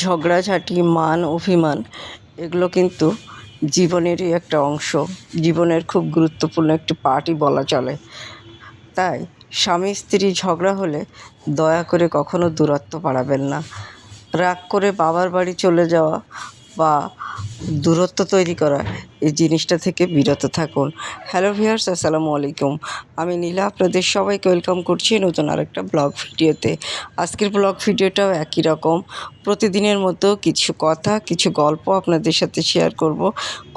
ঝগড়াঝাঁটি, মান অভিমান এগুলো কিন্তু জীবনেরই একটা অংশ, জীবনের খুব গুরুত্বপূর্ণ একটি পার্টই বলা চলে। তাই স্বামী স্ত্রী ঝগড়া হলে দয়া করে কখনো দূরত্ব বাড়াবেন না। রাগ করে বাবার বাড়ি চলে যাওয়া বা দূরত্ব তৈরি করা, এই জিনিসটা থেকে বিরত থাকুন। হ্যালো ভিউয়ার্স, আসসালামু আলাইকুম। আমি নীলা আপনাদের সবাইকে ওয়েলকাম করছি নতুন আরেকটা ব্লগ ভিডিওতে। আজকের ব্লগ ভিডিওটাও একই রকম, প্রতিদিনের মতো কিছু কথা, কিছু গল্প আপনাদের সাথে শেয়ার করব।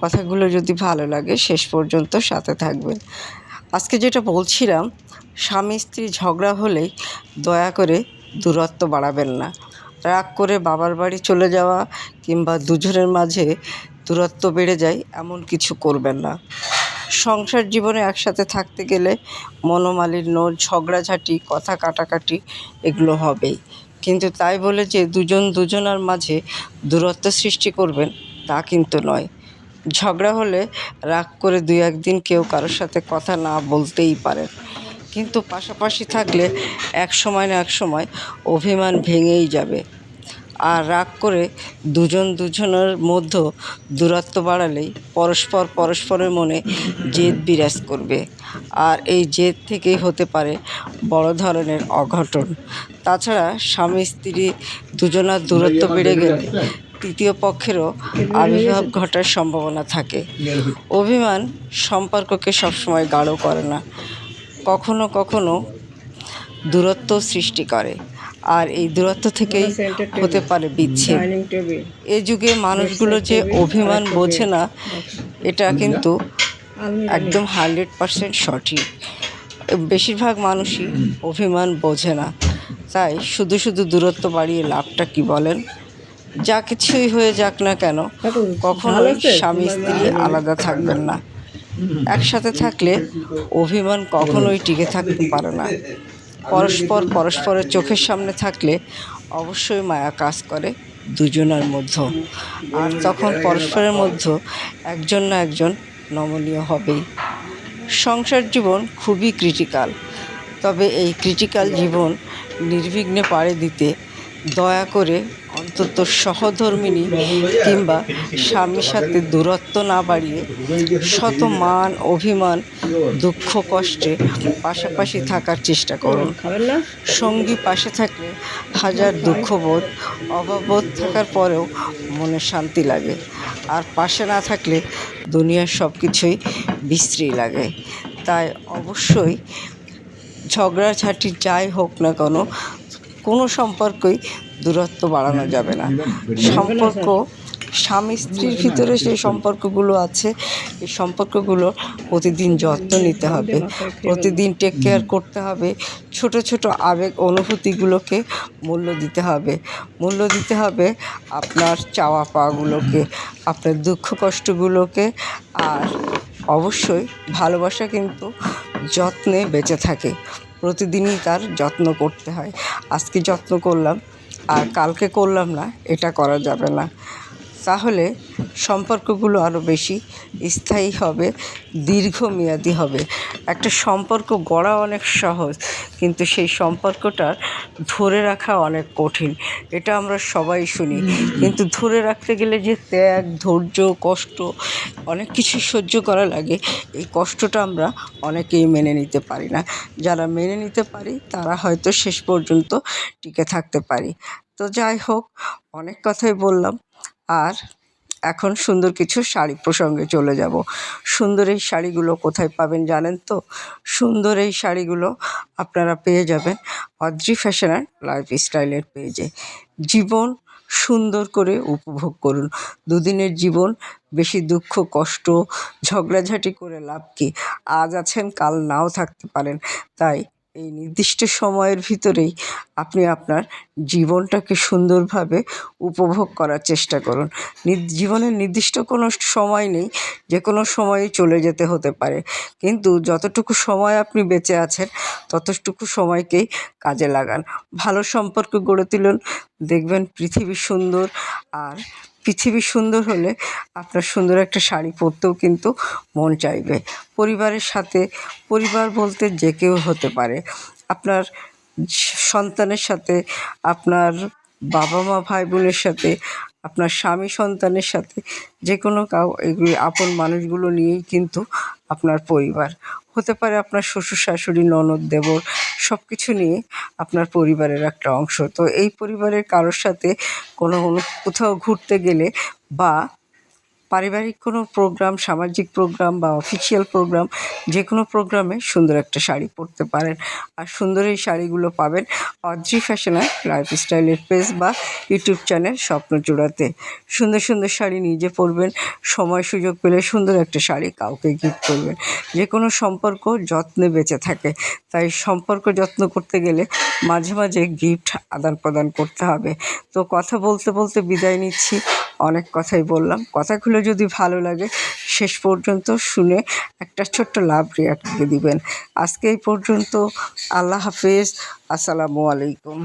কথাগুলো যদি ভালো লাগে শেষ পর্যন্ত সাথে থাকবেন। আজকে যেটা বলছিলাম, স্বামী স্ত্রী ঝগড়া হলেই দয়া করে দূরত্ব বাড়াবেন না। রাগ করে বাবার বাড়ি চলে যাওয়া কিংবা দুজনের মাঝে দূরত্ব বেড়ে যায় এমন কিছু করবেন না। সংসার জীবনে একসাথে থাকতে গেলে মনোমালিন্য, ঝগড়াঝাঁটি, কথা কাটাকাটি এগুলো হবেই, কিন্তু তাই বলে যে দুজনার মাঝে দূরত্ব সৃষ্টি করবেন তা কিন্তু নয়। ঝগড়া হলে রাগ করে 2-1 দিন কেউ কারোর সাথে কথা না বলতেই পারেন, কিন্তু পাশাপাশি থাকলে এক সময় না এক সময় অভিমান ভেঙেই যাবে। আর রাগ করে দুজনের মধ্যে দূরত্ব বাড়ালেই পরস্পরের মনে জেদ বিরাজ করবে, আর এই জেদ থেকেই হতে পারে বড় ধরনের অঘটন। তাছাড়া স্বামী স্ত্রী দুজনার দূরত্ব বেড়ে গেলে তৃতীয় পক্ষেরও আবির্ভাব ঘটার সম্ভাবনা থাকে। অভিমান সম্পর্ককে সবসময় গাঢ় করে না, কখনো কখনো দূরত্ব সৃষ্টি করে, আর এই দূরত্ব থেকেই হতে পারে বিচ্ছেদ। এ যুগে মানুষগুলো যে অভিমান বোঝে না, এটা কিন্তু একদম 100% সঠিক। বেশিরভাগ মানুষই অভিমান বোঝে না, তাই শুধু শুধু দূরত্ব বাড়িয়ে লাভটা কি বলেন? যা কিছুই হয়ে যাক না কেন, কখনোই স্বামী স্ত্রী আলাদা থাকবেন না। একসাথে থাকলে অভিমান কখনোই টিকে থাকতে পারে না। পরস্পরের চোখের সামনে থাকলে অবশ্যই মায়া কাজ করে দুজনের মধ্যে, আর তখন পরস্পরের মধ্যে একজন না একজন নমনীয় হবেই। সংসার জীবন খুবই ক্রিটিক্যাল, তবে এই ক্রিটিক্যাল জীবন নির্বিঘ্নে পাড়ি দিতে দয়া করে অন্তত সহধর্মিণী কিংবা স্বামীর সাথে দূরত্ব না বাড়িয়ে শত মান অভিমান দুঃখ কষ্টে পাশাপাশি থাকার চেষ্টা করুন। সঙ্গী পাশে থাকলে হাজার দুঃখবোধ অভাববোধ থাকার পরেও মনে শান্তি লাগে, আর পাশে না থাকলে দুনিয়ার সব কিছুই বিশ্রী লাগে। তাই অবশ্যই ঝগড়াঝাঁটি যাই হোক না কেন, কোনো সম্পর্কই দূরত্ব বাড়ানো যাবে না। সম্পর্ক স্বামী স্ত্রীর ভিতরে যে সম্পর্কগুলো আছে, এই সম্পর্কগুলো প্রতিদিন যত্ন নিতে হবে, প্রতিদিন টেক কেয়ার করতে হবে। ছোট ছোট আবেগ অনুভূতিগুলোকে মূল্য দিতে হবে আপনার চাওয়া পাওয়াগুলোকে, আপনার দুঃখ কষ্টগুলোকে। আর অবশ্যই ভালোবাসা কিন্তু যত্নে বেঁচে থাকে, প্রতিদিনই তার যত্ন করতে হয়। আজকে যত্ন করলাম আর কালকে করলাম না, এটা করা যাবে না। তাহলে সম্পর্কগুলো আরও বেশি স্থায়ী হবে, দীর্ঘমেয়াদী হবে। একটা সম্পর্ক গড়া অনেক সহজ, কিন্তু সেই সম্পর্কটা ধরে রাখা অনেক কঠিন। এটা আমরা সবাই শুনি, কিন্তু ধরে রাখতে গেলে যে ত্যাগ, ধৈর্য, কষ্ট অনেক কিছু সহ্য করা লাগে, এই কষ্টটা আমরা অনেকেই মেনে নিতে পারি না। যারা মেনে নিতে পারি তারা হয়তো শেষ পর্যন্ত টিকে থাকতে পারি। তো যাই হোক, অনেক কথাই বললাম, আর এখন সুন্দর কিছু শাড়ি প্রসঙ্গে চলে যাব। সুন্দর এই শাড়িগুলো কোথায় পাবেন জানেন তো? সুন্দর এই শাড়িগুলো আপনারা পেয়ে যাবেন অদ্রি ফ্যাশন অ্যান্ড লাইফস্টাইলের পেজে। জীবন সুন্দর করে উপভোগ করুন। দুদিনের জীবন, বেশি দুঃখ কষ্ট ঝগড়াঝাঁটি করে লাভ কি? আজ আছেন কাল নাও থাকতে পারেন, তাই এই নির্দিষ্ট সময়ের ভিতরেই আপনি আপনার জীবনটাকে সুন্দরভাবে উপভোগ করার চেষ্টা করুন। জীবনের নির্দিষ্ট কোনো সময় নেই, যে কোনো সময়ই চলে যেতে হতে পারে, কিন্তু যতটুকু সময় আপনি বেঁচে আছেন ততটুকু সময়কেই কাজে লাগান। ভালো সম্পর্ক গড়ে তুলুন, দেখবেন পৃথিবী সুন্দর। আর পৃথিবী সুন্দর হলে আপনার সুন্দর একটা শাড়ি পরতেও কিন্তু মন চাইবে। পরিবারের সাথে, পরিবার বলতে যে কেউ হতে পারে, আপনার সন্তানের সাথে, আপনার বাবা মা ভাই বোনের সাথে, আপনার স্বামী সন্তানের সাথে, যে কোনো এগুলি আপন মানুষগুলো নিয়েই কিন্তু আপনার পরিবার হতে পারে। আপনার শ্বশুর শাশুড়ি ননদ দেবর সব কিছু নিয়ে আপনার পরিবারের একটা অংশ। তো এই পরিবারের কারোর সাথে কোথাও ঘুরতে গেলে বা পারিবারিক কোনো প্রোগ্রাম, সামাজিক প্রোগ্রাম বা অফিসিয়াল প্রোগ্রাম, যে কোনো প্রোগ্রামে সুন্দর একটা শাড়ি পরতে পারেন। আর সুন্দর এই শাড়িগুলো পাবেন অদ্রি ফ্যাশনাল লাইফস্টাইলের পেজ বা ইউটিউব চ্যানেল স্বপ্নচূড়াতে। সুন্দর সুন্দর শাড়ি নিজে পরবেন, সময় সুযোগ পেলে সুন্দর একটা শাড়ি কাউকে গিফট করবেন। যে কোনো সম্পর্ক যত্নে বেঁচে থাকে, তাই সম্পর্ক যত্ন করতে গেলে মাঝে মাঝে গিফট আদান প্রদান করতে হবে। তো কথা বলতে বলতে বিদায় নিচ্ছি, অনেক কথাই বললাম। কথাগুলো যদি ভালো লাগে শেষ পর্যন্ত শুনে একটা ছোট্ট লাভ রিঅ্যাক্ট দিয়ে দিবেন। আজকে এই পর্যন্ত। আল্লাহ হাফেজ। আসসালামু আলাইকুম।